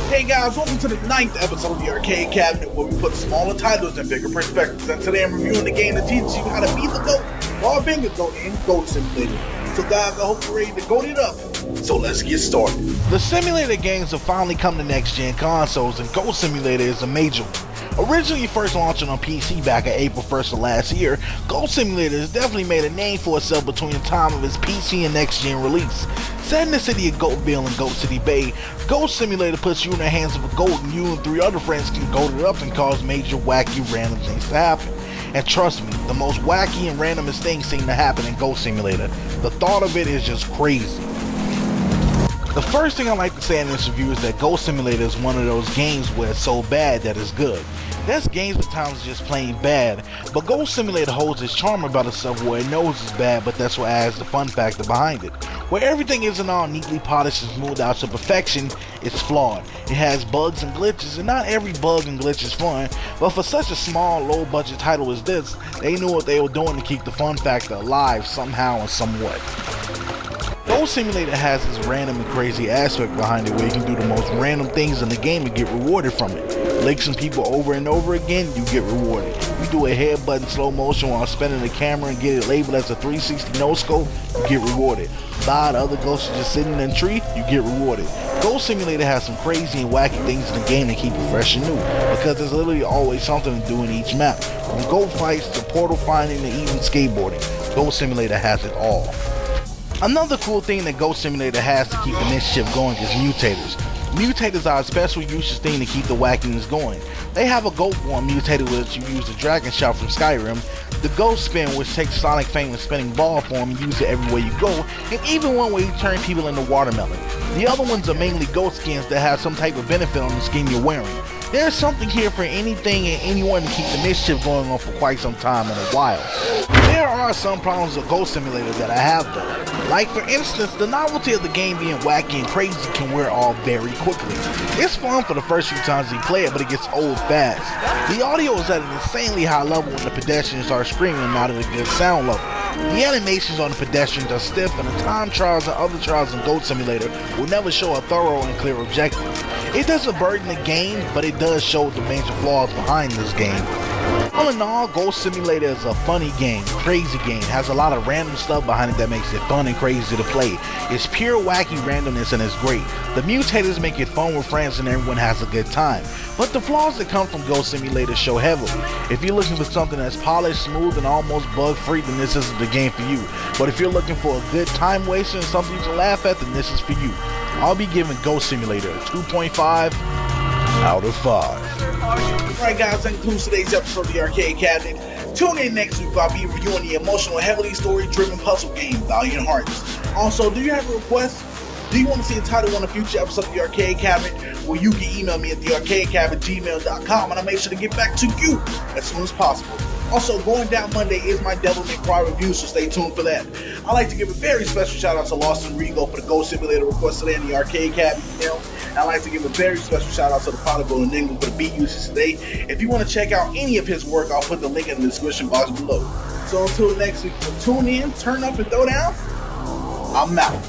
Hey guys, welcome to the 9th episode of the Arcade Cabinet, where we put smaller titles in bigger perspectives. And today I'm reviewing the game that teaches you how to beat the GOAT while being a GOAT in Goat Simulator. So guys, I hope you're ready to goat it up. So let's get started. The simulator games have finally come to next-gen consoles, and Goat Simulator is a major one. Originally first launching on PC back at April 1st of last year, Goat Simulator has definitely made a name for itself between the time of its PC and next-gen release. Set in the city of Goatville and Goat City Bay, Goat Simulator puts you in the hands of a goat, and you and 3 other friends can goat it up and cause major wacky random things to happen. And trust me, the most wacky and randomest things seem to happen in Goat Simulator. The thought of it is just crazy. The first thing I like to say in this review is that Goat Simulator is one of those games where it's so bad that it's good. There's games at times just plain bad, but Goat Simulator holds its charm about itself where it knows it's bad, but that's what adds the fun factor behind it. Where everything isn't all neatly polished and smoothed out to perfection, it's flawed. It has bugs and glitches, and not every bug and glitch is fun, but for such a small, low-budget title as this, they knew what they were doing to keep the fun factor alive somehow and somewhat. Goat Simulator has this random and crazy aspect behind it where you can do the most random things in the game and get rewarded from it. Licking people over and over again, you get rewarded. You do a headbutt in slow motion while spinning the camera and get it labeled as a 360 no-scope, you get rewarded. Buy the other ghosts just sitting in a tree, you get rewarded. Goat Simulator has some crazy and wacky things in the game to keep it fresh and new, because there's literally always something to do in each map. From goat fights to portal finding to even skateboarding, Goat Simulator has it all. Another cool thing that Goat Simulator has to keep the mischief going is mutators. Mutators are a special usage thing to keep the wackiness going. They have a goat form mutator which you use the dragon shout from Skyrim, the ghost spin which takes Sonic famous spinning ball form and use it everywhere you go, and even one where you turn people into watermelon. The other ones are mainly goat skins that have some type of benefit on the skin you're wearing. There's something here for anything and anyone to keep the mischief going on for quite some time in a while. There are some problems with Goat Simulator that I have though. Like for instance, the novelty of the game being wacky and crazy can wear off very quickly. It's fun for the first few times you play it, but it gets old fast. The audio is at an insanely high level when the pedestrians are screaming and not at a good sound level. The animations on the pedestrians are stiff, and the time trials and other trials in Goat Simulator will never show a thorough and clear objective. It doesn't burden the game, but it does show the major flaws behind this game. All in all, Goat Simulator is a funny game, crazy game, has a lot of random stuff behind it that makes it fun and crazy to play. It's pure wacky randomness and it's great. The mutators make it fun with friends and everyone has a good time. But the flaws that come from Goat Simulator show heavily. If you're looking for something that's polished, smooth, and almost bug-free, then this isn't the game for you. But if you're looking for a good time waster and something you can laugh at, then this is for you. I'll be giving Goat Simulator a 2.5 out of 5. Alright guys, that concludes today's episode of the Arcade Cabinet. Tune in next week where I'll be reviewing the emotional, heavily story-driven puzzle game, Valiant Hearts. Also, do you have a request? Do you want to see a title on a future episode of the Arcade Cabinet? Well, you can email me at TheArcadeCab@gmail.com and I'll make sure to get back to you as soon as possible. Also, going down Monday is my Devil May Cry review, so stay tuned for that. I'd like to give a very special shout out to Lost and Rigo for the Goat Simulator request today in the Arcade Cab email. And I'd like to give a very special shout out to TheProdigalEnigma for the beat usage today. If you want to check out any of his work, I'll put the link in the description box below. So until next week, tune in, turn up, and throw down. I'm out.